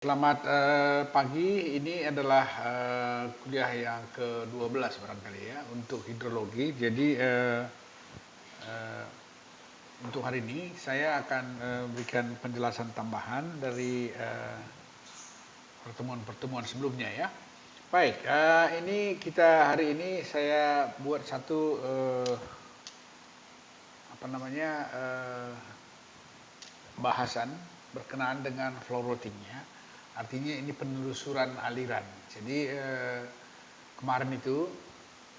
Selamat pagi, ini adalah kuliah yang ke-12 barangkali ya untuk hidrologi. Jadi eh, untuk hari ini saya akan berikan penjelasan tambahan dari pertemuan-pertemuan sebelumnya ya. Baik, hari ini saya buat satu apa namanya bahasan berkenaan dengan flow routing ya. Artinya ini penelusuran aliran. Jadi kemarin itu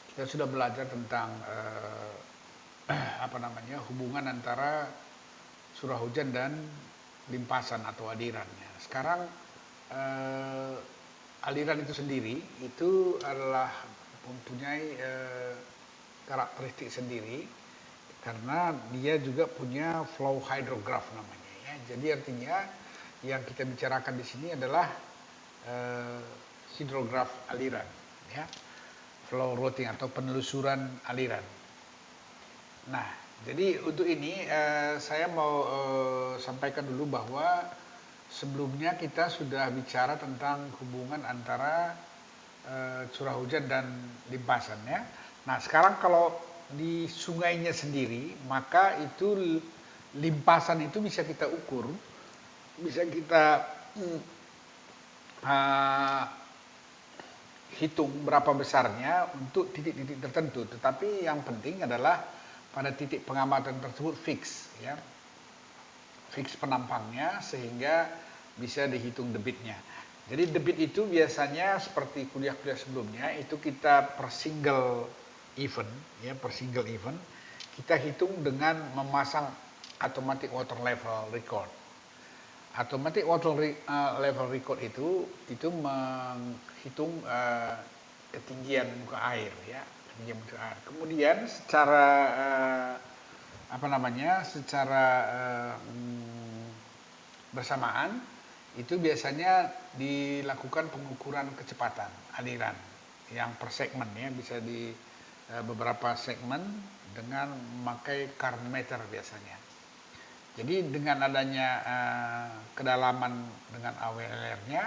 kita sudah belajar tentang apa namanya hubungan antara curah hujan dan limpasan atau alirannya. Sekarang aliran itu sendiri itu adalah mempunyai karakteristik sendiri karena dia juga punya flow hydrograph namanya ya. Jadi artinya yang kita bicarakan di sini adalah eh, hidrograf aliran ya. Flow routing atau penelusuran aliran. Nah, jadi untuk ini saya mau sampaikan dulu bahwa sebelumnya kita sudah bicara tentang hubungan antara curah hujan dan limpasan ya. Nah, sekarang kalau di sungainya sendiri, maka itu limpasan itu bisa kita ukur, bisa kita uh, hitung berapa besarnya untuk titik-titik tertentu. Tetapi yang penting adalah pada titik pengamatan tersebut fix, ya, fix penampangnya sehingga bisa dihitung debitnya. Jadi debit itu biasanya seperti kuliah-kuliah sebelumnya itu kita per single event, ya, per single event kita hitung dengan memasang automatic water level record. Automatic water level record itu menghitung ketinggian muka air ya, ketinggian muka air. Kemudian secara secara bersamaan itu biasanya dilakukan pengukuran kecepatan aliran yang per segmen ya, bisa di beberapa segmen dengan memakai current meter biasanya. Jadi dengan adanya kedalaman dengan AWLR-nya,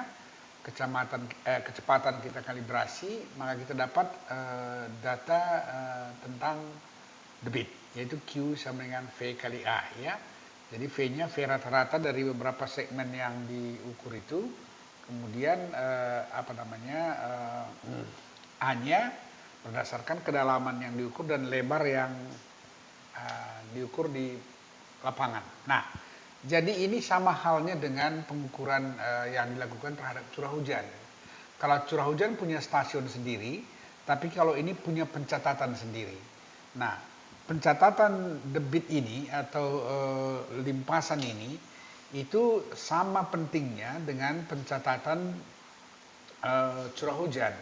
kecepatan kita kalibrasi, maka kita dapat data tentang debit, yaitu Q sama dengan V kali A ya. Jadi V-nya V rata-rata dari beberapa segmen yang diukur itu, kemudian A-nya berdasarkan kedalaman yang diukur dan lebar yang diukur di lapangan. Nah, jadi ini sama halnya dengan pengukuran yang dilakukan terhadap curah hujan. Kalau curah hujan punya stasiun sendiri, tapi kalau ini punya pencatatan sendiri. Nah, pencatatan debit ini atau limpasan ini itu sama pentingnya dengan pencatatan curah hujan.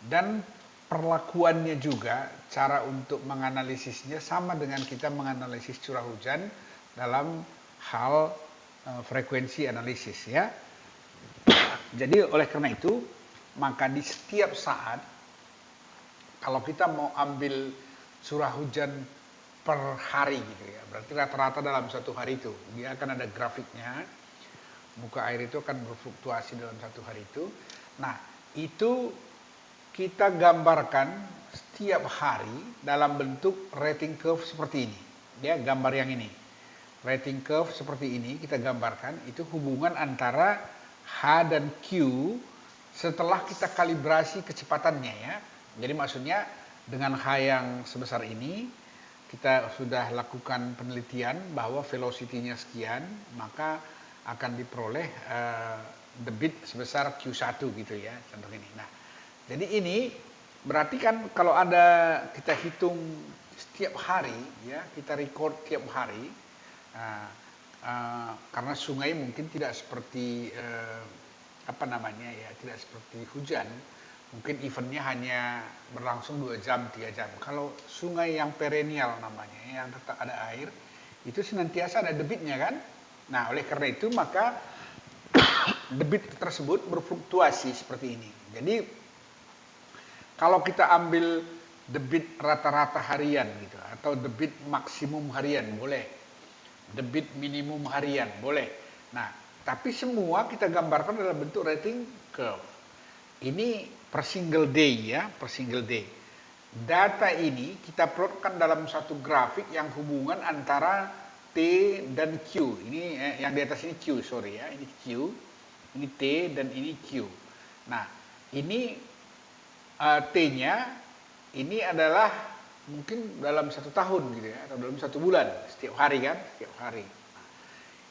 Dan perlakuannya juga, cara untuk menganalisisnya sama dengan kita menganalisis curah hujan dalam hal frekuensi analisis ya. Jadi oleh karena itu, maka di setiap saat kalau kita mau ambil curah hujan per hari gitu ya, berarti rata-rata dalam satu hari itu dia akan ada grafiknya, muka air itu akan berfluktuasi dalam satu hari itu. Nah, itu kita gambarkan setiap hari dalam bentuk rating curve seperti ini. Ya, gambar yang ini. Rating curve seperti ini kita gambarkan, itu hubungan antara H dan Q setelah kita kalibrasi kecepatannya ya. Jadi maksudnya dengan H yang sebesar ini kita sudah lakukan penelitian bahwa velocity-nya sekian, maka akan diperoleh debit sebesar Q1 gitu ya, contoh ini. Nah, jadi ini berarti kan kalau ada kita hitung setiap hari ya, kita record tiap hari. Karena sungai mungkin tidak seperti tidak seperti hujan. Mungkin eventnya hanya berlangsung 2 jam, 3 jam. Kalau sungai yang perennial namanya, yang tetap ada air, itu senantiasa ada debitnya kan. Nah, oleh karena itu maka debit tersebut berfluktuasi seperti ini. Jadi kalau kita ambil debit rata-rata harian gitu, atau debit maksimum harian boleh, debit minimum harian boleh. Nah, Tapi semua kita gambarkan dalam bentuk rating curve. Ini per single day ya, per single day. Data ini kita plotkan dalam satu grafik yang hubungan antara T dan Q. Ini yang di atas ini Q, sorry ya. Ini Q, ini T dan ini Q. Nah, ini T-nya ini adalah mungkin dalam 1 tahun gitu ya, atau dalam 1 bulan, setiap hari kan, setiap hari.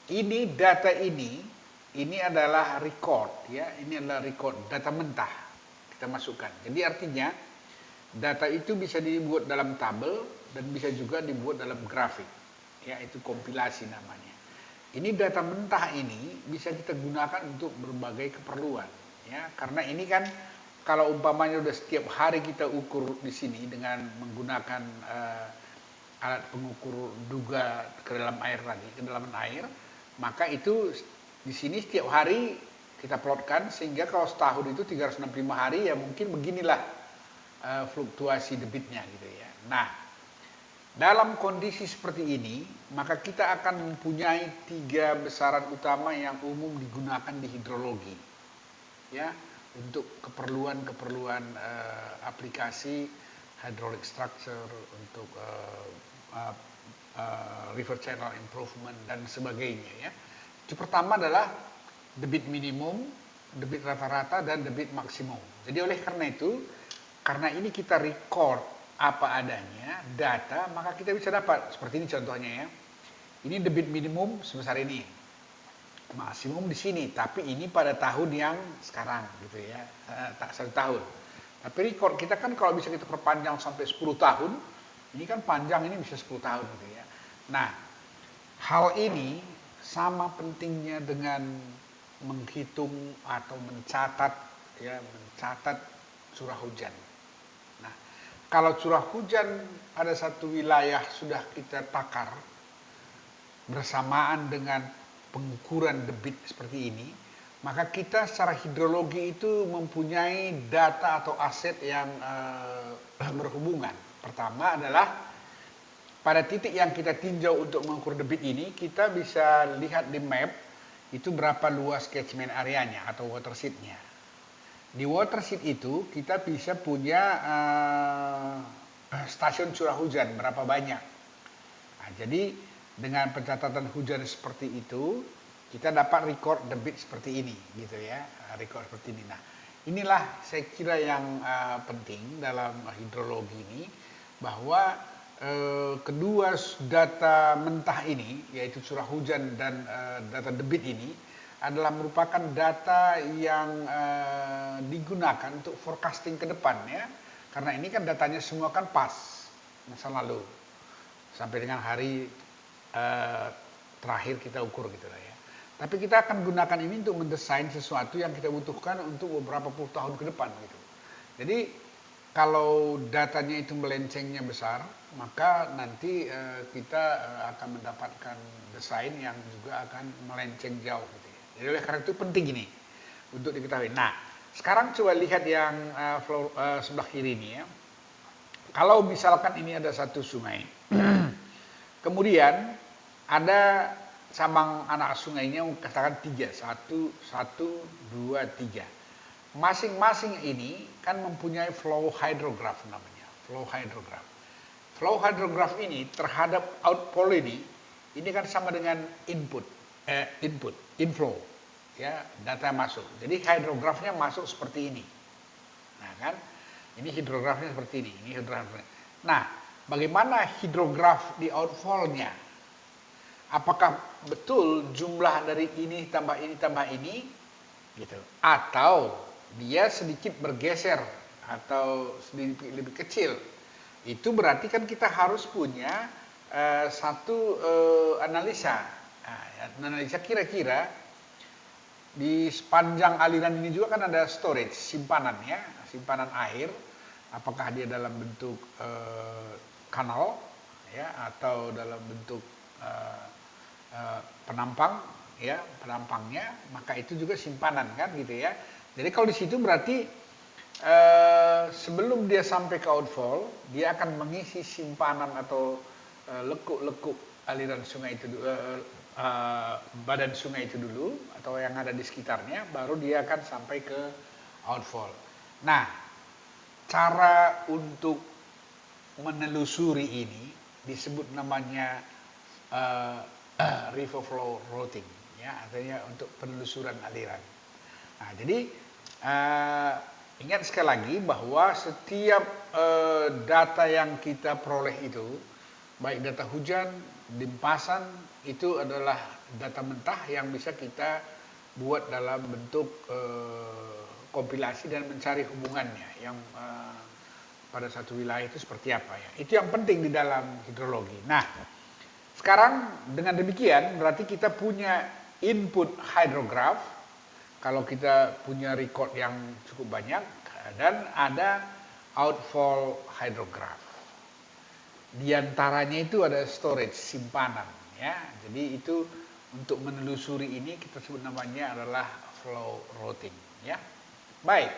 Ini data ini adalah record ya, ini adalah record data mentah kita masukkan. Jadi artinya data itu bisa dibuat dalam tabel dan bisa juga dibuat dalam grafik. Ya, itu kompilasi namanya. Ini data mentah ini bisa kita gunakan untuk berbagai keperluan ya, karena ini kan kalau umpamanya udah setiap hari kita ukur di sini dengan menggunakan alat pengukur duga ke dalam air tadi, kedalaman air, maka itu di sini setiap hari kita plotkan sehingga kalau setahun itu 365 hari ya mungkin beginilah fluktuasi debitnya gitu ya. Nah, dalam kondisi seperti ini, maka kita akan mempunyai 3 besaran utama yang umum digunakan di hidrologi. Ya, untuk keperluan-keperluan aplikasi hydraulic structure, untuk river channel improvement dan sebagainya ya. Itu pertama adalah debit minimum, debit rata-rata dan debit maksimum. Jadi oleh karena itu, karena ini kita record apa adanya, data, maka kita bisa dapat. Seperti ini contohnya ya. Ini debit minimum sebesar ini. Maksimum di sini, tapi ini pada tahun yang sekarang gitu ya. Tak 1 tahun. Tapi record kita kan kalau bisa kita perpanjang sampai 10 tahun, ini kan panjang, ini bisa 10 tahun gitu ya. Nah, hal ini sama pentingnya dengan menghitung atau mencatat ya, mencatat curah hujan. Nah, kalau curah hujan pada satu wilayah sudah kita takar bersamaan dengan pengukuran debit seperti ini, maka kita secara hidrologi itu mempunyai data atau aset yang berhubungan. Pertama adalah pada titik yang kita tinjau untuk mengukur debit ini, kita bisa lihat di map itu berapa luas catchment areanya atau watershed-nya. Di watershed itu kita bisa punya stasiun curah hujan berapa banyak. Nah, jadi dengan pencatatan hujan seperti itu, kita dapat record debit seperti ini, gitu ya, record seperti ini. Nah, inilah saya kira yang penting dalam hidrologi ini, bahwa kedua data mentah ini, yaitu curah hujan dan data debit ini, adalah merupakan data yang digunakan untuk forecasting ke depan ya, karena ini kan datanya semua kan pas masa lalu sampai dengan hari terakhir kita ukur gitu lah ya. Tapi kita akan gunakan ini untuk mendesain sesuatu yang kita butuhkan untuk beberapa puluh tahun ke depan gitu. Jadi kalau datanya itu melencengnya besar, maka nanti kita akan mendapatkan desain yang juga akan melenceng jauh gitu ya. Jadi oleh karena itu penting ini untuk diketahui. Nah, sekarang coba lihat yang sebelah kiri ini ya. Kalau misalkan ini ada satu sungai, kemudian ada cabang anak sungainya, katakan 3, 1, 2, 3. Masing-masing ini kan mempunyai flow hydrograph namanya, flow hydrograph. Flow hydrograph ini terhadap outflow ini kan sama dengan inflow, ya, data masuk. Jadi hydrografnya masuk seperti ini. Nah kan, ini hidrografnya seperti ini hidrografnya. Nah, bagaimana hidrograf di outflow-nya? Apakah betul jumlah dari ini tambah ini gitu, atau dia sedikit bergeser atau sedikit lebih kecil? Itu berarti kan kita harus punya satu analisa. Nah, analisa kira-kira di sepanjang aliran ini juga kan ada storage, simpanan ya, simpanan air. Apakah dia dalam bentuk kanal ya, atau dalam bentuk penampang ya, penampangnya, maka itu juga simpanan kan gitu ya. Jadi kalau di situ berarti sebelum dia sampai ke outfall, dia akan mengisi simpanan atau lekuk-lekuk aliran sungai itu, badan sungai itu dulu atau yang ada di sekitarnya, baru dia akan sampai ke outfall. Nah, cara untuk menelusuri ini disebut namanya river flow routing, ya, artinya untuk penelusuran aliran. Nah, jadi ingat sekali lagi bahwa setiap data yang kita peroleh itu, baik data hujan, limpasan, itu adalah data mentah yang bisa kita buat dalam bentuk kompilasi dan mencari hubungannya yang pada satu wilayah itu seperti apa ya. Itu yang penting di dalam hidrologi. Nah, sekarang dengan demikian berarti kita punya input hydrograph, kalau kita punya record yang cukup banyak, dan ada outfall hydrograph. Di antaranya itu ada storage, simpanan, ya. Jadi itu untuk menelusuri ini kita sebut namanya adalah flow routing, ya. Baik,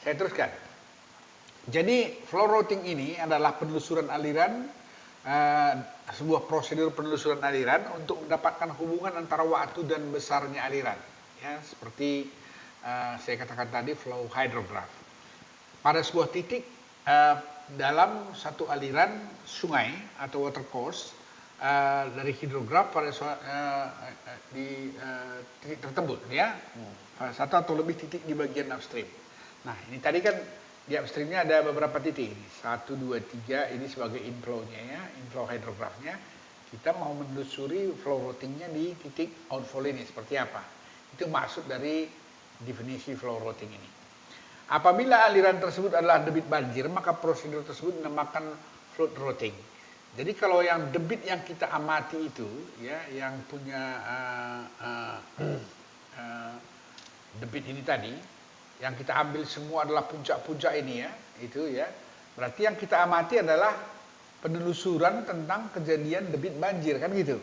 saya teruskan. Jadi flow routing ini adalah penelusuran aliran, sebuah prosedur penelusuran aliran untuk mendapatkan hubungan antara waktu dan besarnya aliran, ya, seperti saya katakan tadi flow hydrograph. Pada sebuah titik dalam satu aliran sungai atau watercourse dari hidrograf pada di titik tersebut, ya, satu atau lebih titik di bagian upstream. Nah, ini tadi kan di upstreamnya ada beberapa titik, 1, 2, 3, ini sebagai inflow-nya, ya, inflow hydrographnya. Kita mau menelusuri flow routingnya di titik outflow ini seperti apa. Itu maksud dari definisi flow routing ini. Apabila aliran tersebut adalah debit banjir, maka prosedur tersebut dinamakan flood routing. Jadi kalau yang debit yang kita amati itu, ya, yang punya debit ini tadi, yang kita ambil semua adalah puncak-puncak ini, ya, itu, ya. Berarti yang kita amati adalah penelusuran tentang kejadian debit banjir, kan gitu.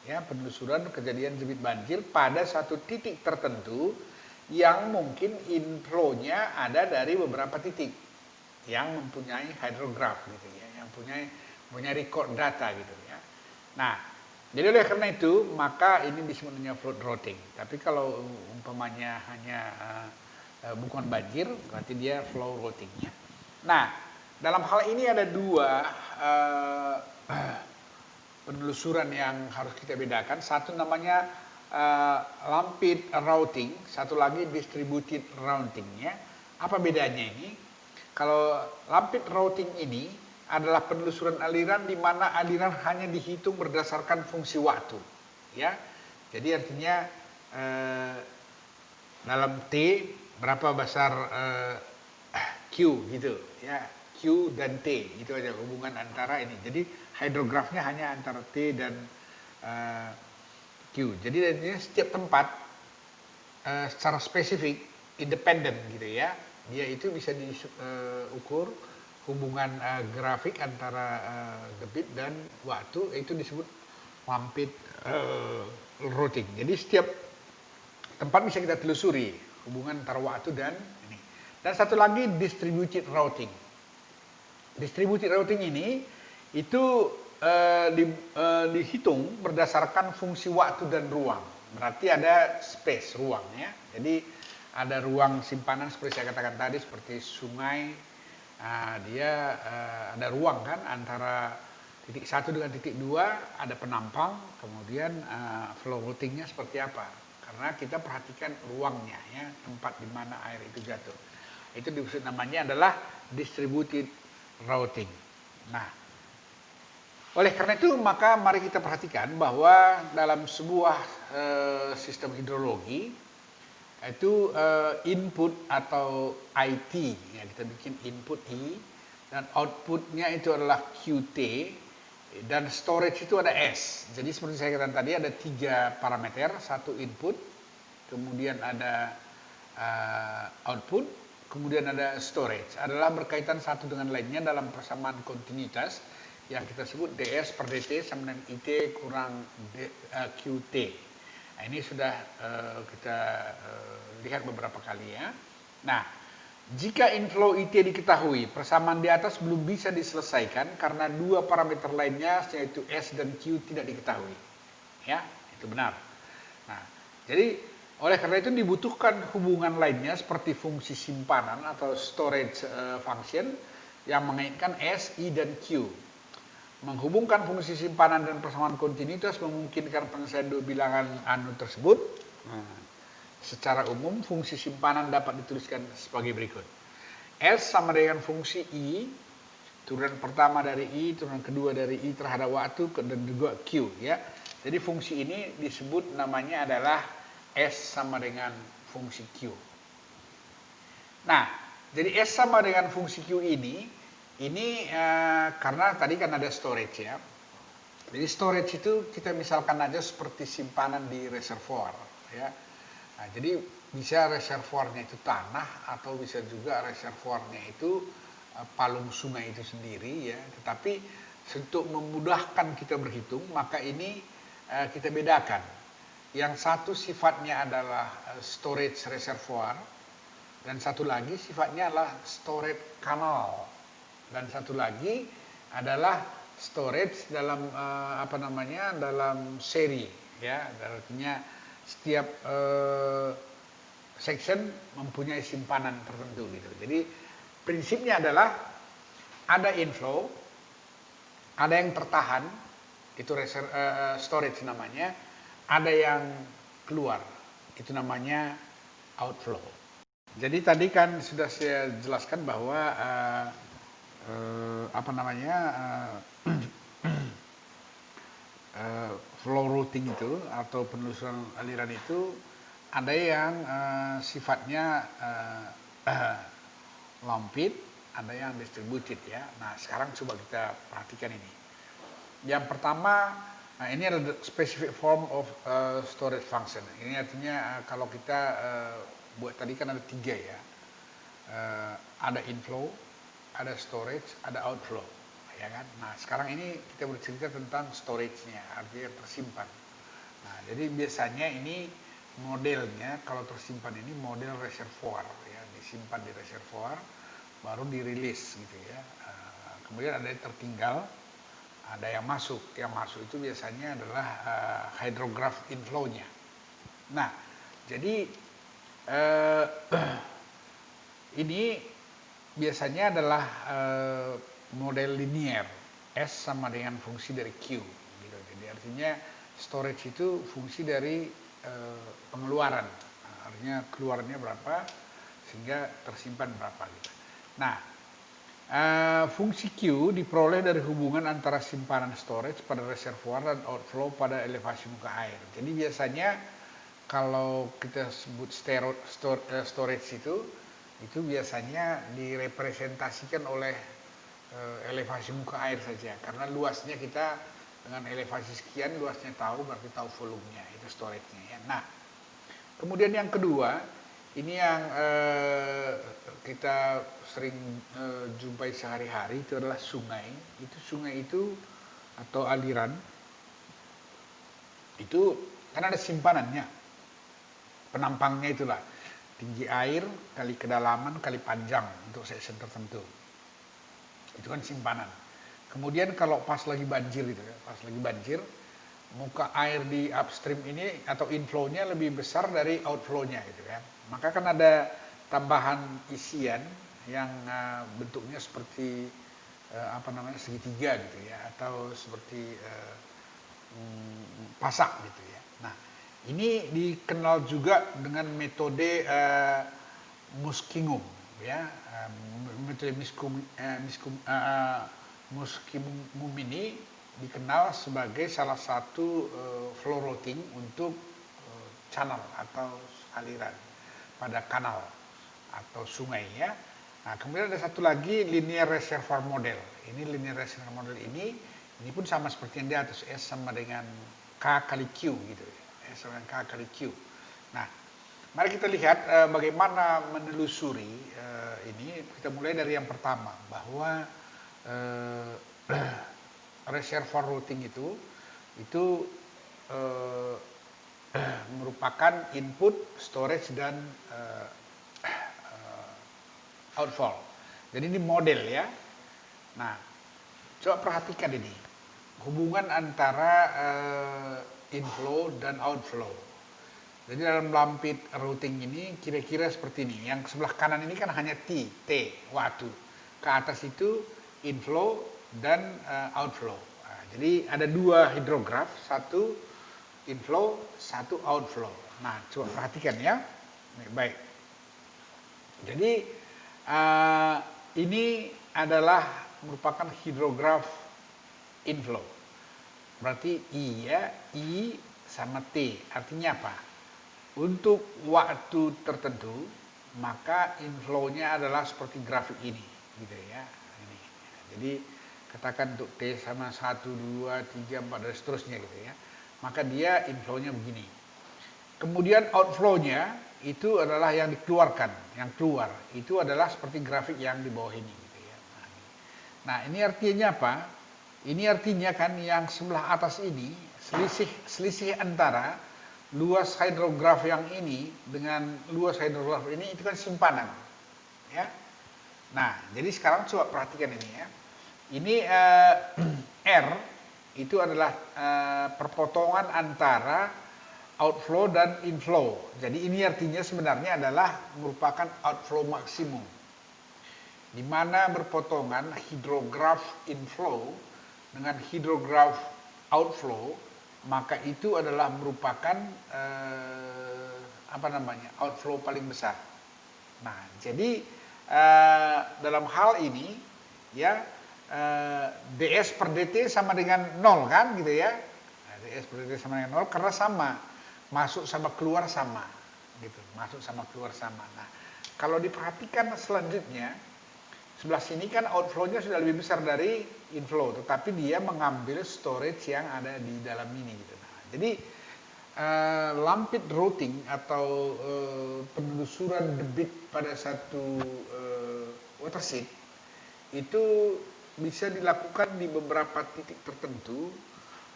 Ya, penelusuran kejadian debit banjir pada satu titik tertentu yang mungkin inflow-nya ada dari beberapa titik yang mempunyai hydrograph gitu, ya, yang punya record data gitu, ya. Nah, jadi oleh karena itu maka ini disebut namanya flood routing. Tapi kalau umpamanya hanya bukan banjir, berarti dia flow routingnya. Nah, dalam hal ini ada dua penelusuran yang harus kita bedakan. Satu namanya lumped routing, satu lagi distributed routing, ya. Apa bedanya ini? Kalau lumped routing ini adalah penelusuran aliran di mana aliran hanya dihitung berdasarkan fungsi waktu, ya. Jadi artinya dalam T berapa besar Q gitu, ya, Q dan T, itu aja hubungan antara ini. Jadi hydrographnya hanya antara T dan Q. Jadi artinya setiap tempat secara spesifik independen gitu, ya, dia itu bisa diukur hubungan grafik antara debit dan waktu, itu disebut lumped routing. Jadi setiap tempat bisa kita telusuri hubungan antara waktu dan ini. Dan satu lagi distributed routing. Distributed routing ini itu dihitung berdasarkan fungsi waktu dan ruang. Berarti ada space, ruang, ya. Jadi ada ruang simpanan seperti saya katakan tadi, seperti sungai. Dia ada ruang kan antara titik 1 dengan titik 2, ada penampang, kemudian flow routingnya seperti apa. Karena kita perhatikan ruangnya, ya, tempat di mana air itu jatuh. Itu disebut namanya adalah distributed routing. Nah, oleh karena itu maka mari kita perhatikan bahwa dalam sebuah sistem hidrologi itu input atau IT, ya, kita bikin input I, dan outputnya itu adalah QT, dan storage itu ada S. Jadi seperti saya katakan tadi ada 3 parameter, satu input, kemudian ada output, kemudian ada storage. Adalah berkaitan satu dengan lainnya dalam persamaan kontinuitas yang kita sebut DS per DT sama dengan IT kurang QT. Nah, ini sudah kita lihat beberapa kali, ya. Nah, jika inflow IT diketahui, persamaan di atas belum bisa diselesaikan karena 2 parameter lainnya yaitu S dan Q tidak diketahui. Ya, Itu benar. Nah, jadi oleh karena itu dibutuhkan hubungan lainnya seperti fungsi simpanan atau storage function yang mengaitkan S, I, dan Q. Menghubungkan fungsi simpanan dan persamaan kontinuitas memungkinkan penyelesaian dua bilangan anu tersebut. Nah, secara umum fungsi simpanan dapat dituliskan sebagai berikut. S sama dengan fungsi I, turunan pertama dari I, turunan kedua dari I terhadap waktu, dan juga Q ya. Jadi fungsi ini disebut namanya adalah S sama dengan fungsi Q. Nah, jadi S sama dengan fungsi Q ini karena tadi kan ada storage ya. Jadi storage itu kita misalkan aja seperti simpanan di reservoir ya. Nah, jadi bisa reservoirnya itu tanah atau bisa juga reservoirnya itu palung sungai itu sendiri ya. Tetapi untuk memudahkan kita berhitung, maka ini kita bedakan. Yang satu sifatnya adalah storage reservoir, dan satu lagi sifatnya adalah storage kanal, dan satu lagi adalah storage dalam dalam seri ya. Artinya setiap section mempunyai simpanan tertentu gitu. Jadi prinsipnya adalah ada inflow, ada yang tertahan, itu storage namanya, ada yang keluar, itu namanya outflow. Jadi tadi kan sudah saya jelaskan bahwa flow routing itu atau penelusuran aliran itu ada yang sifatnya lompit, ada yang distributed ya. Nah, sekarang coba kita perhatikan ini. Yang pertama, ini adalah specific form of storage function. Ini artinya kalau kita buat tadi kan ada 3 ya. Ada inflow, ada storage, ada outflow, ya kan? Nah, sekarang ini kita bercerita tentang storage-nya, artinya tersimpan. Nah, jadi biasanya ini modelnya kalau tersimpan ini model reservoir ya, disimpan di reservoir baru dirilis gitu ya. Kemudian ada yang tertinggal, ada yang masuk. Yang masuk itu biasanya adalah hydrograph inflow-nya. Nah, jadi ini biasanya adalah model linear, S sama dengan fungsi dari Q gitu. Jadi artinya storage itu fungsi dari pengeluaran, artinya keluarnya berapa sehingga tersimpan berapa gitu. Nah, fungsi Q diperoleh dari hubungan antara simpanan storage pada reservoir dan outflow pada elevasi muka air. Jadi biasanya kalau kita sebut storage itu biasanya direpresentasikan oleh elevasi muka air saja, karena luasnya kita dengan elevasi sekian, luasnya tahu, berarti tahu volumenya, itu storage-nya ya. Nah, kemudian yang kedua, ini yang kita sering jumpai sehari-hari, itu adalah sungai. Sungai itu atau aliran itu kan ada simpanannya, penampangnya itulah tinggi air kali kedalaman kali panjang untuk section tertentu, itu kan simpanan. Kemudian kalau pas lagi banjir gitu ya, pas lagi banjir, muka air di upstream ini atau inflow-nya lebih besar dari outflow-nya gitu kan. Maka kan ada tambahan isian yang bentuknya seperti segitiga gitu ya, atau seperti pasak gitu ya. Nah, ini dikenal juga dengan metode Muskingum ya. Metode Muskingum ini dikenal sebagai salah satu flow routing untuk channel atau aliran pada kanal atau sungai ya. Nah, kemudian ada satu lagi linear reservoir model. Ini linear reservoir model ini pun sama seperti yang di atas, S sama dengan K kali Q gitu. S sama dengan K kali Q. Nah, mari kita lihat bagaimana menelusuri ini. Kita mulai dari yang pertama, bahwa reservoir routing itu merupakan input, storage, dan outflow. Jadi ini model ya. Nah, coba perhatikan ini hubungan antara inflow dan outflow. Jadi dalam lampit routing ini kira-kira seperti ini. Yang sebelah kanan ini kan hanya T, waktu. Ke atas itu inflow dan outflow. Nah, jadi ada dua hidrograf, satu inflow, satu outflow. Nah, coba perhatikan ya. Baik. Jadi ini adalah merupakan hidrograf inflow. Berarti I ya, I sama T. Artinya apa? Untuk waktu tertentu, maka inflow-nya adalah seperti grafik ini, gitu ya. Ini. Jadi katakan untuk T sama 1, 2, 3, 4 dan seterusnya gitu ya. Maka dia inflow-nya begini. Kemudian outflow-nya itu adalah yang dikeluarkan, yang keluar. Itu adalah seperti grafik yang di bawah ini gitu ya. Nah, ini artinya apa? Ini artinya kan yang sebelah atas ini selisih antara luas hidrograf yang ini dengan luas hidrograf ini itu kan simpanan, ya. Nah, jadi sekarang coba perhatikan ini ya. Ini R itu adalah perpotongan antara outflow dan inflow. Jadi ini artinya sebenarnya adalah merupakan outflow maksimum, di mana berpotongan hidrograf inflow dengan hidrograf outflow, maka itu adalah merupakan outflow paling besar. Nah, jadi dalam hal ini ya ds per dt sama dengan 0 kan gitu ya. Nah, ds per dt sama dengan 0 karena sama, masuk sama keluar sama gitu, masuk sama keluar sama. Nah, kalau diperhatikan selanjutnya sebelah sini kan outflow-nya sudah lebih besar dari inflow, tetapi dia mengambil storage yang ada di dalam ini gitu. Nah, jadi lampit routing atau penelusuran debit pada satu watershed itu bisa dilakukan di beberapa titik tertentu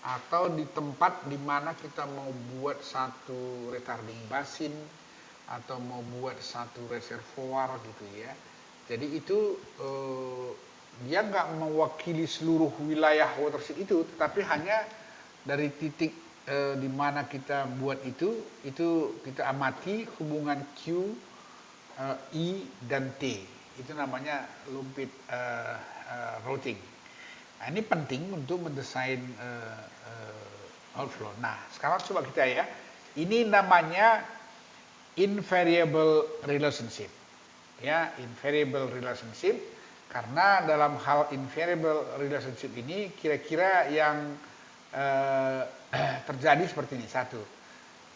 atau di tempat di mana kita mau buat satu retarding basin atau mau buat satu reservoir gitu ya. Jadi itu dia nggak mewakili seluruh wilayah watershed itu, tetapi hanya dari titik di mana kita buat itu kita amati hubungan Q, I, dan T. Itu namanya lumpit routing. Nah, ini penting untuk mendesain outflow. Nah, sekarang coba kita ya. Ini namanya invariable relationship. Ya, invariable relationship, karena dalam hal invariable relationship ini kira-kira yang terjadi seperti ini. Satu,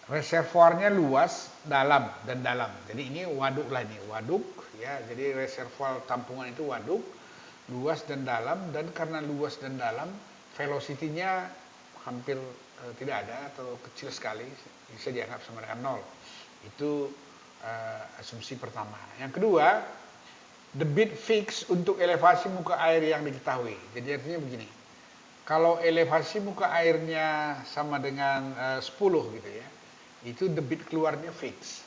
reservoirnya luas, dalam dan dalam. Jadi ini waduk lah, ini waduk ya. Jadi reservoir tampungan itu waduk, luas dan dalam, dan karena luas dan dalam velocity-nya hampir tidak ada atau kecil sekali, bisa dianggap sama dengan 0. Itu asumsi pertama. Yang kedua, debit fix untuk elevasi muka air yang diketahui. Jadi artinya begini, kalau elevasi muka airnya sama dengan 10 gitu ya, itu debit keluarnya fix.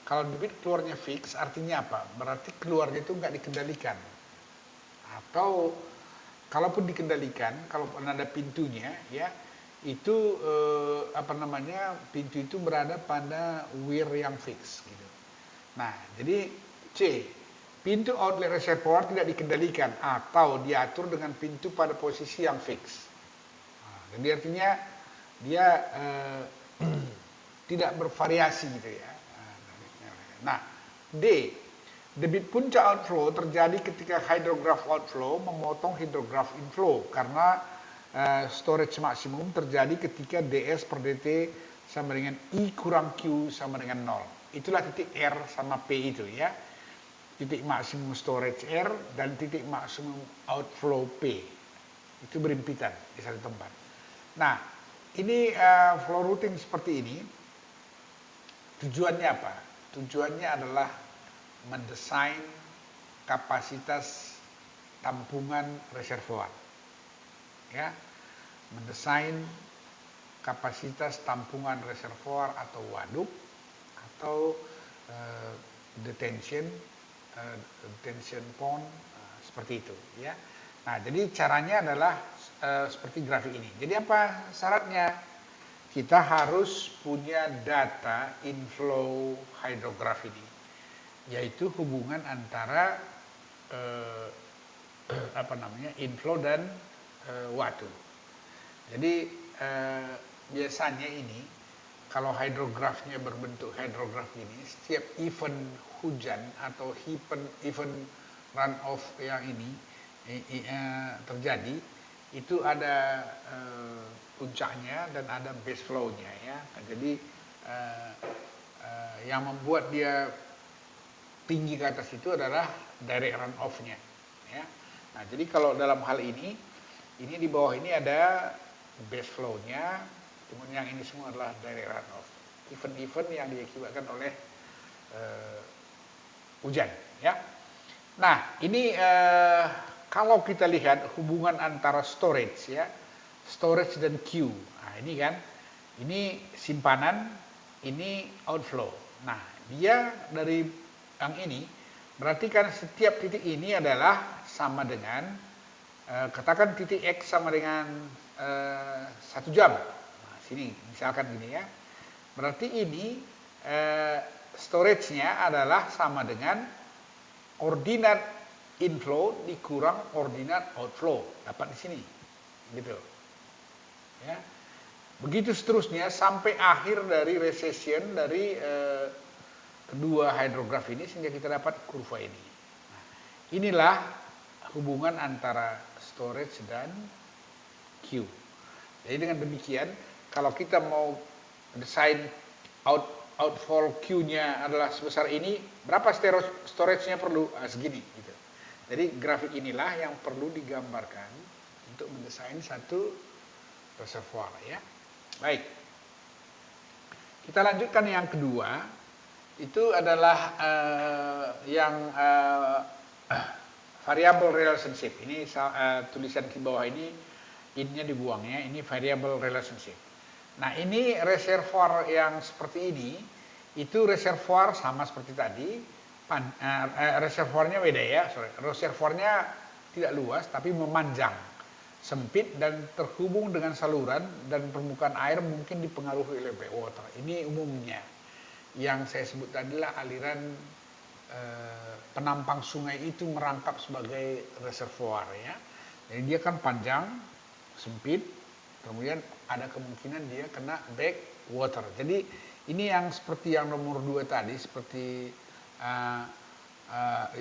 Kalau debit keluarnya fix artinya apa? Berarti keluarnya itu nggak dikendalikan. Atau kalaupun dikendalikan, kalau ada pintunya ya, itu pintu itu berada pada weir yang fix gitu. Nah, jadi C, pintu outlet reservoir tidak dikendalikan atau diatur dengan pintu pada posisi yang fix. Nah, jadi artinya dia tidak bervariasi gitu ya. Nah, D, debit puncak outflow terjadi ketika hidrograph outflow memotong hidrograph inflow karena storage maksimum terjadi ketika ds per dt sama dengan I kurang Q sama dengan 0. Itulah titik R sama P itu ya. Titik maksimum storage R dan titik maksimum outflow P. Itu berhimpitan di satu tempat. Nah, ini flow routing seperti ini. Tujuannya apa? Tujuannya adalah mendesain kapasitas tampungan reservoir. Ya, mendesain kapasitas tampungan reservoir atau waduk atau detention pond seperti itu ya. Nah, jadi caranya adalah seperti grafik ini. Jadi apa syaratnya? kita harus punya data inflow hydrograph ini, yaitu hubungan antara inflow dan waktu. Jadi biasanya ini kalau hidrografnya berbentuk hidrograf ini, setiap event hujan atau event runoff yang ini terjadi, itu ada puncaknya dan ada base flow-nya ya. Jadi yang membuat dia tinggi ke atas itu adalah direct runoff-nya ya. Nah, jadi kalau dalam hal ini di bawah ini ada base flow-nya, kemudian yang ini semua adalah direct runoff. Event-event yang diakibatkan oleh hujan ya. Nah, ini kalau kita lihat hubungan antara storage ya, storage dan queue. Nah, ini kan, ini simpanan, ini outflow. Nah, dia dari yang ini berarti kan setiap titik ini adalah sama dengan katakan titik X sama dengan 1 jam. Nah, sini misalkan gini ya. Berarti ini storage-nya adalah sama dengan ordinat inflow dikurang ordinat outflow, dapat di sini. Gitu. Ya. Begitu seterusnya sampai akhir dari recession dari kedua hidrograf ini sehingga kita dapat kurva ini. Nah, inilah hubungan antara storage dan queue. Jadi dengan demikian, kalau kita mau desain outflow queue-nya adalah sebesar ini, berapa storage-nya perlu? Segini. Gitu. Jadi grafik inilah yang perlu digambarkan untuk mendesain satu reservoir ya. Baik. Kita lanjutkan yang kedua. Itu adalah variable relationship. Ini tulisan di bawah ini ininya dibuang ya. Ini variable relationship. Nah, ini reservoir yang seperti ini, itu reservoir sama seperti tadi. Reservoirnya beda ya. Reservoirnya tidak luas tapi memanjang, sempit dan terhubung dengan saluran dan permukaan air mungkin dipengaruhi oleh backwater. Ini umumnya. Yang saya sebut tadi lah aliran penampang sungai itu merangkap sebagai reservoir ya. Jadi dia kan panjang, sempit, kemudian ada kemungkinan dia kena backwater. Jadi ini yang seperti yang nomor 2 tadi, seperti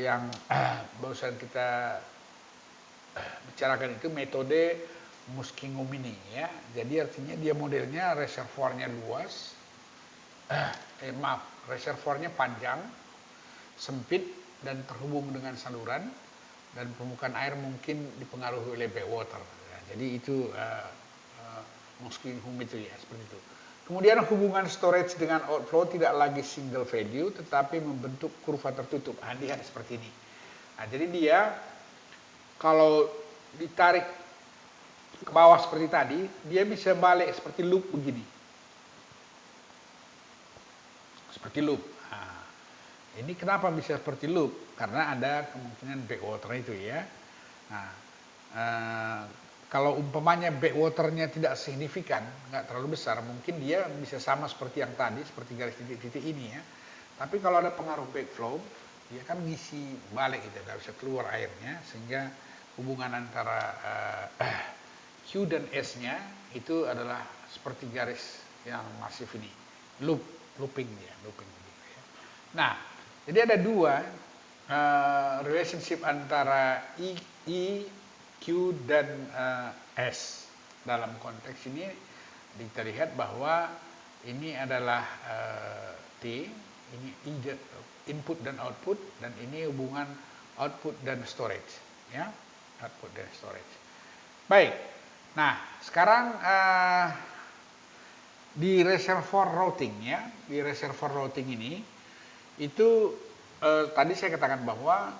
yang barusan kita bicarakan itu metode Muskingum ini ya. Jadi artinya dia modelnya reservoirnya luas. Reservoirnya panjang, sempit dan terhubung dengan saluran dan permukaan air mungkin dipengaruhi oleh backwater. Ya, jadi itu Muskingum itu ya seperti itu. Kemudian hubungan storage dengan outflow tidak lagi single value tetapi membentuk kurva tertutup. Lihat seperti ini. Nah, jadi dia kalau ditarik ke bawah seperti tadi, dia bisa balik seperti loop begini. Seperti loop. Nah, ini kenapa bisa seperti loop? Karena ada kemungkinan backwater itu ya. Nah, kalau umpamanya backwaternya tidak signifikan, nggak terlalu besar, mungkin dia bisa sama seperti yang tadi, seperti garis titik-titik ini ya. Tapi kalau ada pengaruh backflow, dia kan ngisi balik gitu, nggak bisa keluar airnya, sehingga hubungan antara Q dan S-nya itu adalah seperti garis yang masif ini, looping dia. Nah, jadi ada dua relationship antara I, Q dan S. Dalam konteks ini kita lihat bahwa ini adalah T, ini input dan output, dan ini hubungan output dan storage, ya, output dan storage. Baik, nah sekarang di reservoir routing ya, di reservoir routing ini itu tadi saya katakan bahwa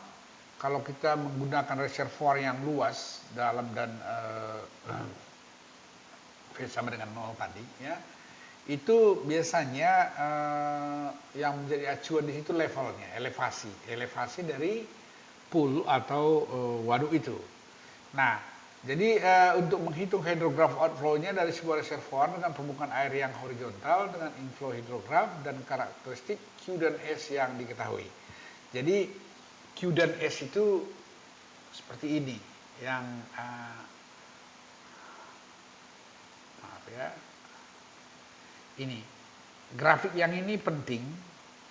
kalau kita menggunakan reservoir yang luas dalam dan V sama dengan 0 tadi ya, itu biasanya yang menjadi acuan di situ levelnya, elevasi dari pool atau waduk itu. Nah, Jadi untuk menghitung hidrograf outflow-nya dari sebuah reservoir dengan permukaan air yang horizontal dengan inflow hidrograf dan karakteristik Q dan S yang diketahui. Jadi Q dan S itu seperti ini, yang maaf ya, ini grafik yang ini penting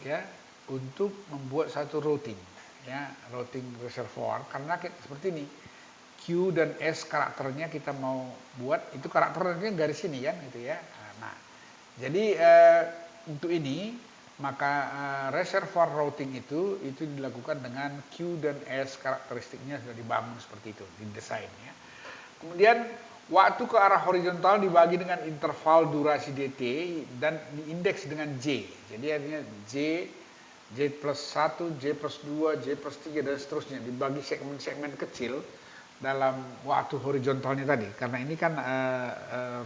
ya untuk membuat satu routing ya, routing reservoir, karena seperti ini. Q dan S karakternya kita mau buat, itu karakternya garis sini kan gitu ya. Nah, jadi untuk ini maka reservoir routing itu dilakukan dengan Q dan S karakteristiknya sudah dibangun seperti itu, didesain ya. Kemudian waktu ke arah horizontal dibagi dengan interval durasi dt dan diindeks dengan J. Jadi artinya J plus 1, J plus 2, J plus 3 dan seterusnya, dibagi segmen-segmen kecil dalam waktu horizontalnya tadi, karena ini kan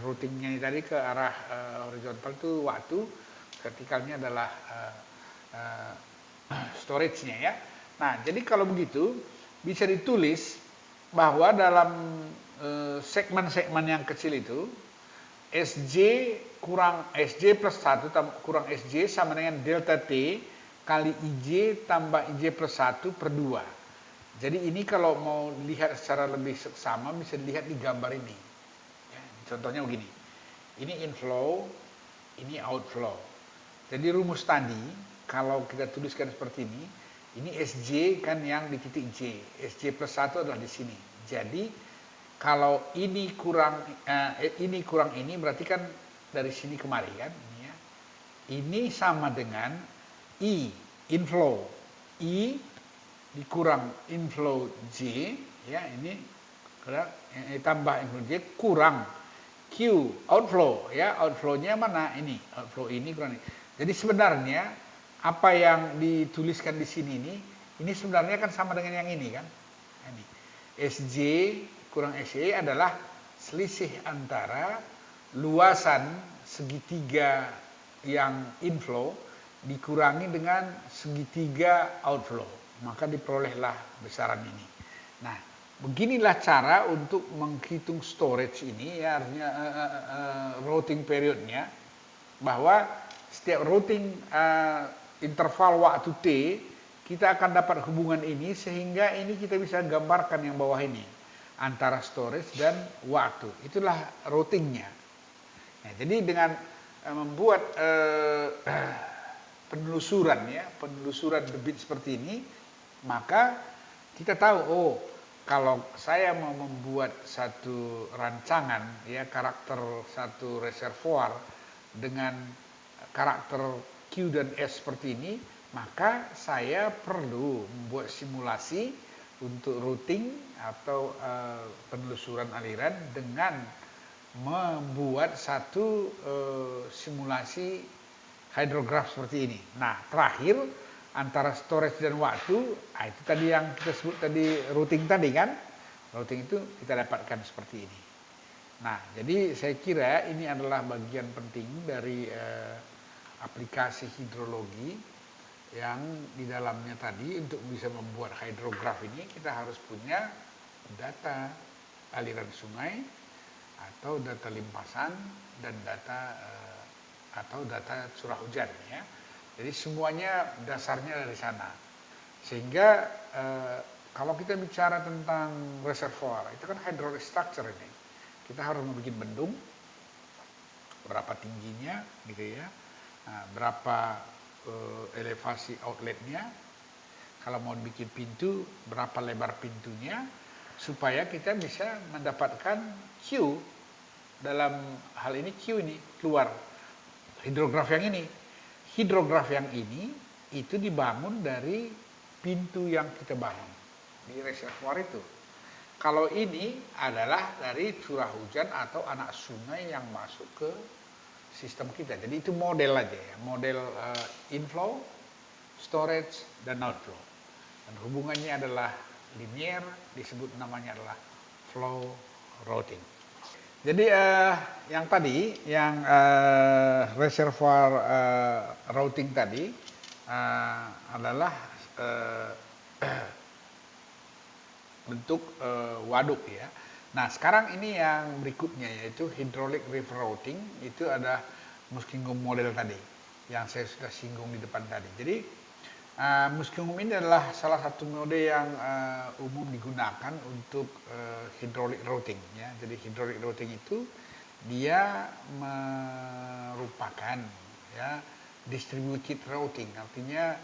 routingnya tadi ke arah horizontal itu waktu, vertikalnya adalah storage-nya ya. Nah, jadi kalau begitu bisa ditulis bahwa dalam segmen-segmen yang kecil itu Sj kurang Sj plus 1 kurang Sj sama dengan delta T kali Ij tambah Ij plus 1 per 2. Jadi ini kalau mau lihat secara lebih seksama bisa dilihat di gambar ini. Ya, contohnya begini. Ini inflow, ini outflow. Jadi rumus tadi kalau kita tuliskan seperti ini Sj kan yang di titik J. Sj plus 1 adalah di sini. Jadi kalau ini kurang ini berarti kan dari sini kemari kan. Ini, ya. Ini sama dengan I, inflow. I dikurang inflow J, ya ini tambah inflow J kurang Q outflow, ya outflow-nya mana ini, outflow ini kurang ini. Jadi sebenarnya apa yang dituliskan di sini ini sebenarnya kan sama dengan yang ini kan. Ini Sj kurang Sj adalah selisih antara luasan segitiga yang inflow dikurangi dengan segitiga outflow, maka diperolehlah besaran ini. Nah, beginilah cara untuk menghitung storage ini ya, artinya routing periodnya, bahwa setiap routing interval waktu T kita akan dapat hubungan ini, sehingga ini kita bisa gambarkan yang bawah ini antara storage dan waktu. Itulah routingnya. Nah, jadi dengan membuat penelusuran debit seperti ini, maka kita tahu, oh kalau saya mau membuat satu rancangan ya, karakter satu reservoir dengan karakter Q dan S seperti ini, maka saya perlu membuat simulasi untuk routing atau penelusuran aliran dengan membuat satu simulasi hidrograf seperti ini. Nah, terakhir antara storage dan waktu, itu tadi yang kita sebut tadi routing tadi kan. Routing itu kita dapatkan seperti ini. Nah, jadi saya kira ini adalah bagian penting dari aplikasi hidrologi, yang di dalamnya tadi untuk bisa membuat hidrograf ini kita harus punya data aliran sungai atau data limpasan dan data atau data curah hujan ya. Jadi semuanya dasarnya dari sana. Sehingga kalau kita bicara tentang reservoir, itu kan hydraulic structure ini. Kita harus membuat bendung, berapa tingginya gitu ya. Nah, berapa elevasi outletnya. Kalau mau bikin pintu, berapa lebar pintunya, supaya kita bisa mendapatkan Q. Dalam hal ini Q ini keluar. Hidrograf yang ini itu dibangun dari pintu yang kita bangun di reservoir itu. Kalau ini adalah dari curah hujan atau anak sungai yang masuk ke sistem kita. Jadi itu model aja ya, model inflow, storage, dan outflow. Dan hubungannya adalah linear, disebut namanya adalah flow routing. Jadi yang tadi, yang reservoir routing tadi adalah bentuk waduk ya. Nah, sekarang ini yang berikutnya yaitu hydraulic river routing, itu ada Muskingum model tadi yang saya sudah singgung di depan tadi. Jadi Muskingum ini adalah salah satu mode yang umum digunakan untuk hydraulic routing ya. Jadi hydraulic routing itu dia merupakan ya distributed routing, artinya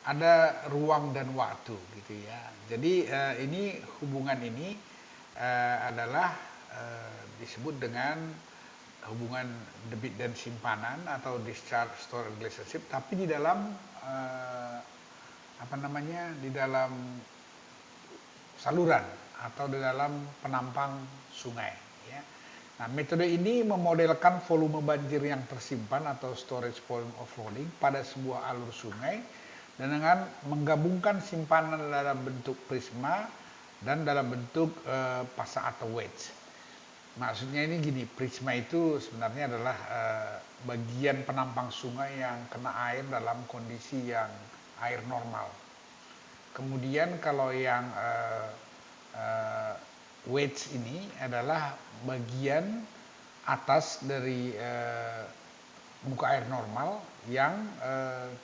ada ruang dan waktu gitu ya. Jadi ini hubungan ini adalah disebut dengan hubungan debit dan simpanan atau discharge storage relationship, tapi di dalam di dalam saluran atau di dalam penampang sungai ya. Nah, metode ini memodelkan volume banjir yang tersimpan atau storage volume offloading pada sebuah alur sungai dan dengan menggabungkan simpanan dalam bentuk prisma dan dalam bentuk pasang atau wedge. Maksudnya ini gini, prisma itu sebenarnya adalah bagian penampang sungai yang kena air dalam kondisi yang air normal. Kemudian kalau yang wedge ini adalah bagian atas dari muka air normal yang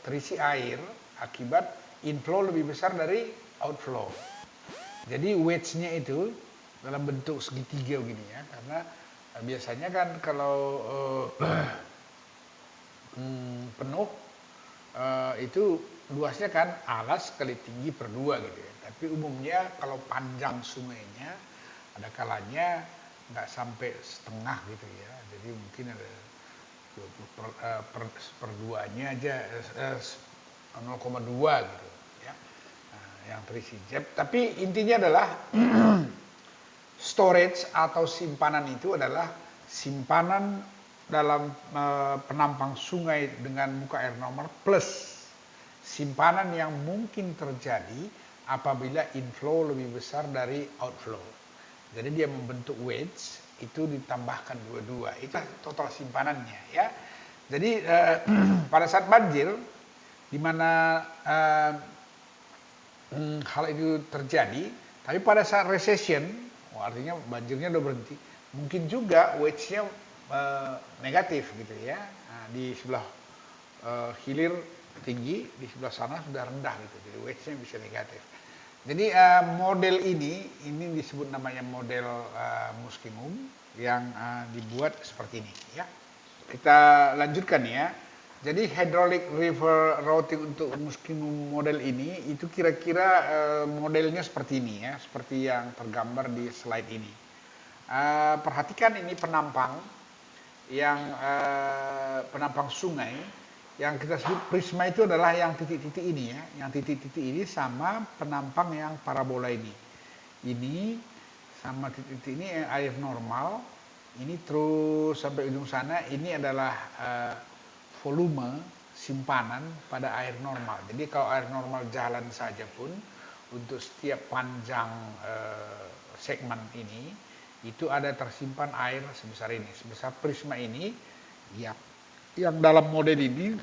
terisi air akibat inflow lebih besar dari outflow. Jadi wedge-nya itu dalam bentuk segitiga begini ya, karena biasanya kan kalau penuh itu luasnya kan alas kali tinggi per 2 gitu ya. Tapi umumnya kalau panjang sungainya ada kalanya nggak sampai setengah gitu ya. Jadi mungkin ada 20 per 2-nya aja 0,2 gitu ya. Nah, yang terisi. Tapi intinya adalah storage atau simpanan itu adalah simpanan dalam penampang sungai dengan muka air normal plus simpanan yang mungkin terjadi apabila inflow lebih besar dari outflow. Jadi dia membentuk wedge, itu ditambahkan dua-dua, itu total simpanannya ya. Jadi pada saat banjir di mana hal itu terjadi, tapi pada saat recession, artinya banjirnya udah berhenti, mungkin juga wedge-nya negatif gitu ya. Nah, di sebelah hilir tinggi, di sebelah sana sudah rendah gitu, jadi wedge-nya bisa negatif. Jadi model ini disebut namanya model Muskingum yang dibuat seperti ini ya. Kita lanjutkan ya. Jadi hydraulic river routing untuk Muskingum model ini itu kira-kira modelnya seperti ini ya, seperti yang tergambar di slide ini. Perhatikan ini penampang yang penampang sungai yang kita sebut prisma itu adalah yang titik-titik ini ya, yang titik-titik ini sama penampang yang parabola ini. Ini sama titik-titik ini air normal, ini terus sampai ujung sana, ini adalah volume simpanan pada air normal. Jadi kalau air normal jalan saja pun untuk setiap panjang segmen ini itu ada tersimpan air sebesar ini, sebesar prisma ini ya. Yang dalam model ini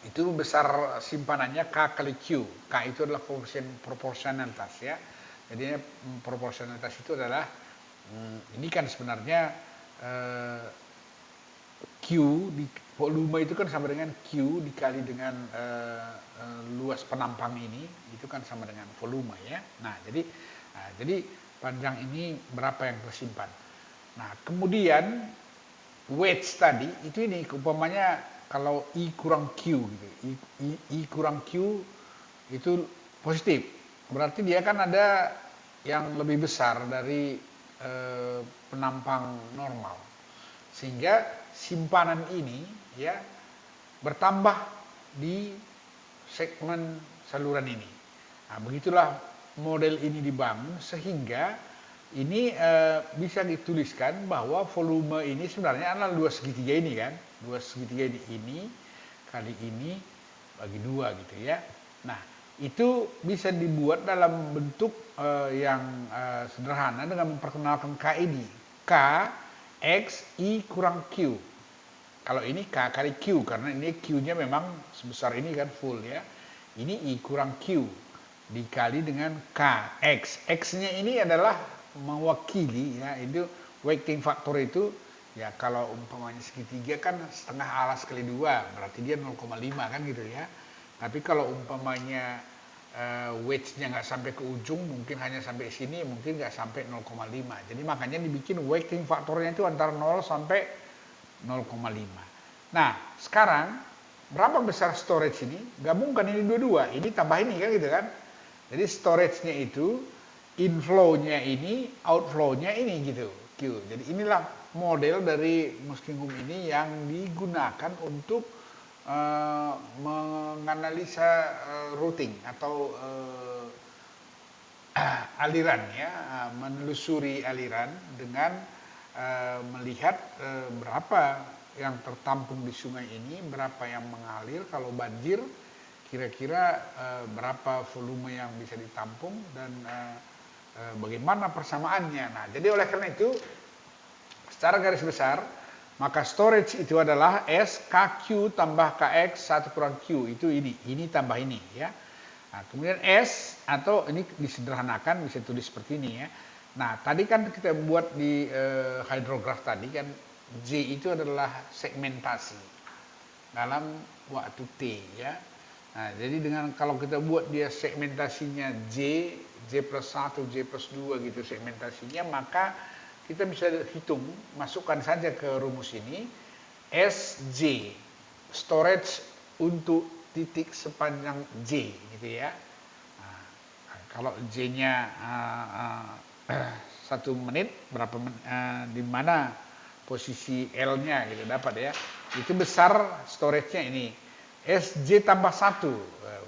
itu besar simpanannya K kali Q. K itu adalah proporsionalitas ya. Jadi proporsionalitas itu adalah ini kan sebenarnya Q di volume itu kan sama dengan Q dikali dengan luas penampang ini, itu kan sama dengan volume ya. Nah, jadi panjang ini berapa yang tersimpan. Nah, kemudian wedge tadi itu ini umpamanya kalau I kurang Q gitu. I kurang Q itu positif. Berarti dia kan ada yang lebih besar dari penampang normal. Sehingga simpanan ini ya bertambah di segmen saluran ini. Nah, begitulah model ini dibangun sehingga ini bisa dituliskan bahwa volume ini sebenarnya adalah dua segitiga ini kan, dua segitiga ini kali ini bagi dua gitu ya. Nah, itu bisa dibuat dalam bentuk yang sederhana dengan memperkenalkan K ini, K X I kurang Q. Kalau ini K kali Q karena ini Q-nya memang sebesar ini kan full ya. Ini I kurang Q. dikali dengan K, X. X-nya ini adalah mewakili, ya, itu weighting factor itu, ya kalau umpamanya segitiga kan setengah alas kali 2, berarti dia 0,5 kan gitu ya. Tapi kalau umpamanya weights-nya nggak sampai ke ujung, mungkin hanya sampai sini, mungkin nggak sampai 0,5. Jadi makanya dibikin weighting faktornya itu antara 0 sampai 0,5. Nah, sekarang berapa besar storage ini? Gabungkan ini dua-dua, ini tambah ini kan gitu kan. Jadi storage-nya itu inflow-nya ini, outflow-nya ini gitu. Q. Jadi inilah model dari Muskingum ini yang digunakan untuk menganalisa routing atau aliran, ya, menelusuri aliran dengan melihat berapa yang tertampung di sungai ini, berapa yang mengalir kalau banjir, kira-kira berapa volume yang bisa ditampung dan bagaimana persamaannya. Nah, jadi oleh karena itu secara garis besar maka storage itu adalah S KQ tambah KX 1 kurang Q, itu ini tambah ini, ya. Nah, kemudian S, atau ini disederhanakan bisa tulis seperti ini, ya. Nah, tadi kan kita buat di hydrograph tadi kan J itu adalah segmentasi dalam waktu T, ya. Nah, jadi dengan kalau kita buat dia segmentasinya J plus 1, J plus 2 gitu segmentasinya, maka kita bisa hitung, masukkan saja ke rumus ini, SJ, storage untuk titik sepanjang J, gitu ya. Nah, kalau J-nya 1 menit, berapa di mana posisi L-nya gitu dapat ya. Itu besar storage-nya ini. SJ tambah 1.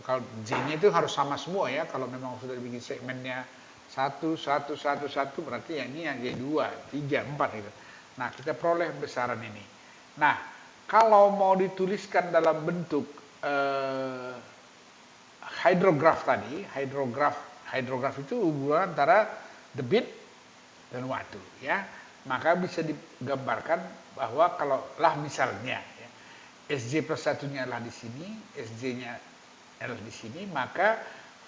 Kalau J-nya itu harus sama semua ya, kalau memang sudah dibikin segmennya 1, 1, 1, 1, berarti yang ini yang J2, 3, 4 gitu. Nah, kita peroleh besaran ini. Nah, kalau mau dituliskan dalam bentuk hydrograph tadi, hydrograph itu hubungan antara debit dan waktu, ya. Maka bisa digambarkan bahwa kalau lah misalnya ya, SJ plus 1-nya adalah di sini, SJ-nya adalah di sini, maka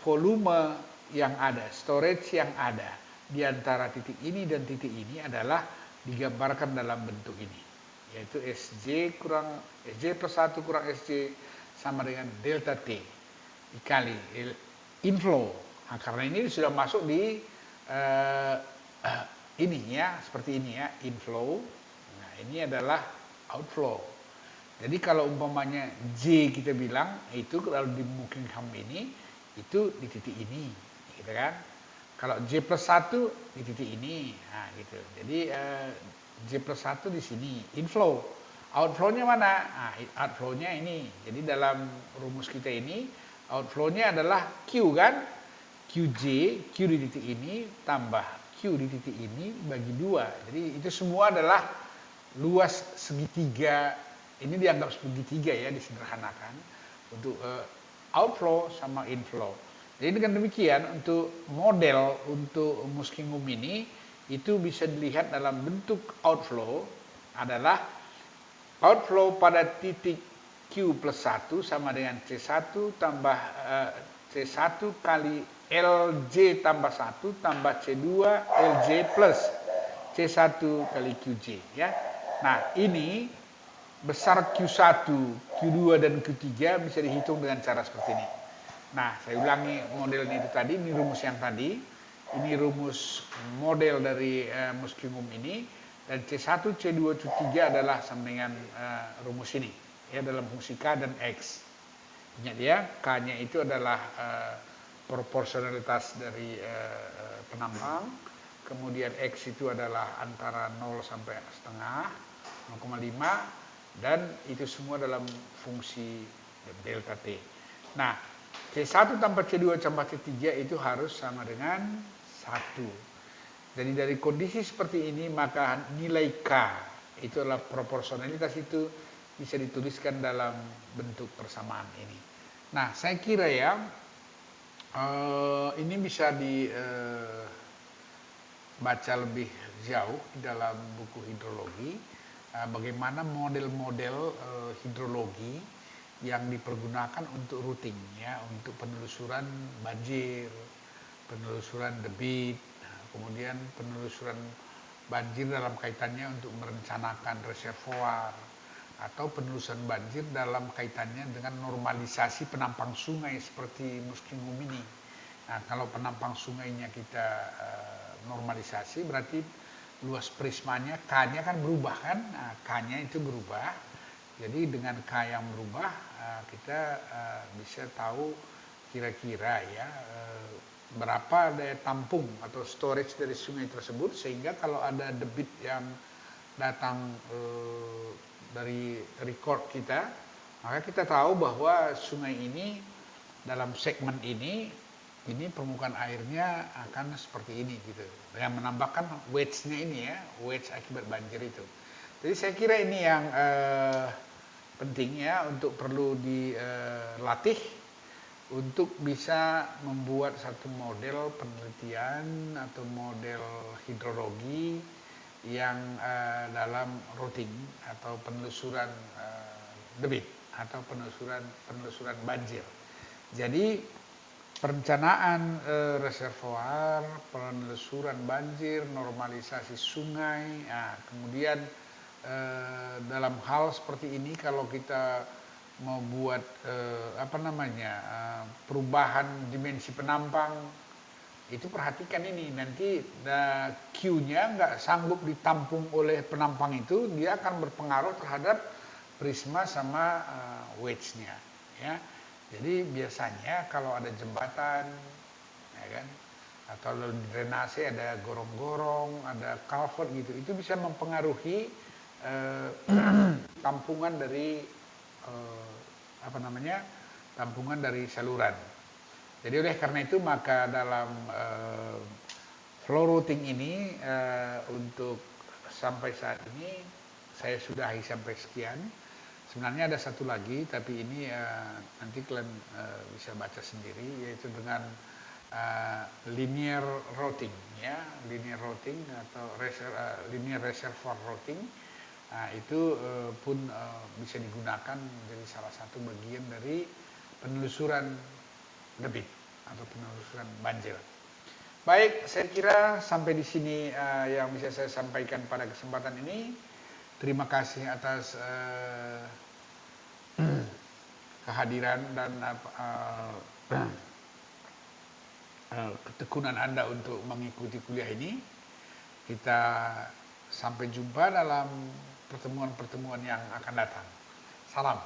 volume yang ada, storage yang ada di antara titik ini dan titik ini adalah digambarkan dalam bentuk ini, yaitu SJ plus 1 kurang SJ sama dengan delta T dikali inflow. Nah, karena ini sudah masuk di ini ya, seperti ini ya, inflow. Nah, ini adalah outflow. Jadi kalau umpamanya J kita bilang itu kalau di Muskingum ini itu di titik ini, gitu kan. Kalau J plus 1 di titik ini, nah gitu. Jadi J plus 1 di sini, inflow. Outflow-nya mana? Nah, outflow-nya ini. Jadi dalam rumus kita ini, outflow-nya adalah Q kan? QJ, Q di titik ini, tambah Q di titik ini, bagi 2. Jadi itu semua adalah luas segitiga. Ini dianggap segitiga ya, disederhanakan. Untuk outflow sama inflow. Jadi dengan demikian untuk model untuk Muskingum ini itu bisa dilihat dalam bentuk outflow adalah outflow pada titik Q plus 1 sama dengan C1 tambah C1 kali LJ tambah 1 tambah C2 LJ plus C1 kali QJ, ya. Nah, ini besar Q1, Q2 dan Q3 bisa dihitung dengan cara seperti ini. Nah, saya ulangi modelnya itu tadi, ini rumus yang tadi, ini rumus model dari Muskingum ini, dan C1, C2, C3 adalah sama dengan rumus ini, ya, dalam fungsi K dan X. Ingat ya, K-nya itu adalah proporsionalitas dari penambang, kemudian X itu adalah antara 0 sampai setengah, 0,5, dan itu semua dalam fungsi delta T. Nah, C1 tambah C2 tambah C3 itu harus sama dengan 1. Jadi dari kondisi seperti ini maka nilai K itu adalah proporsionalitas, itu bisa dituliskan dalam bentuk persamaan ini. Nah, saya kira ya ini bisa dibaca lebih jauh di dalam buku hidrologi, bagaimana model-model hidrologi yang dipergunakan untuk routing ya, untuk penelusuran banjir, penelusuran debit, kemudian penelusuran banjir dalam kaitannya untuk merencanakan reservoir, atau penelusuran banjir dalam kaitannya dengan normalisasi penampang sungai seperti Muskingum ini. Nah, kalau penampang sungainya kita normalisasi, berarti luas prismanya, K-nya kan berubah kan, nah, K-nya itu berubah. Jadi dengan K yang berubah, kita bisa tahu kira-kira ya berapa daya tampung atau storage dari sungai tersebut, sehingga kalau ada debit yang datang dari record kita, maka kita tahu bahwa sungai ini dalam segmen ini permukaan airnya akan seperti ini gitu. Yang menambahkan wedge-nya ini ya, wedge akibat banjir itu. Jadi saya kira ini yang penting ya, untuk perlu dilatih untuk bisa membuat satu model penelitian atau model hidrologi yang dalam routing atau penelusuran debit atau penelusuran banjir. Jadi perencanaan reservoir, penelusuran banjir, normalisasi sungai, kemudian dalam hal seperti ini kalau kita mau buat perubahan dimensi penampang, itu perhatikan ini, nanti Q-nya nggak sanggup ditampung oleh penampang itu, dia akan berpengaruh terhadap prisma sama wedge-nya ya. Jadi biasanya kalau ada jembatan ya kan, atau drainase ada gorong-gorong, ada culvert gitu, itu bisa mempengaruhi tampungan dari tampungan dari saluran. Jadi oleh karena itu maka dalam flow routing ini untuk sampai saat ini saya sudahi sampai sekian. Sebenarnya ada satu lagi, tapi ini nanti kalian bisa baca sendiri, yaitu dengan linear routing ya, linear routing atau linear reservoir routing. Nah, itu pun bisa digunakan menjadi salah satu bagian dari penelusuran debit atau penelusuran banjir. Baik, saya kira sampai di sini yang bisa saya sampaikan pada kesempatan ini. Terima kasih atas kehadiran dan ketekunan Anda untuk mengikuti kuliah ini. Kita sampai jumpa dalam pertemuan-pertemuan yang akan datang. Salam.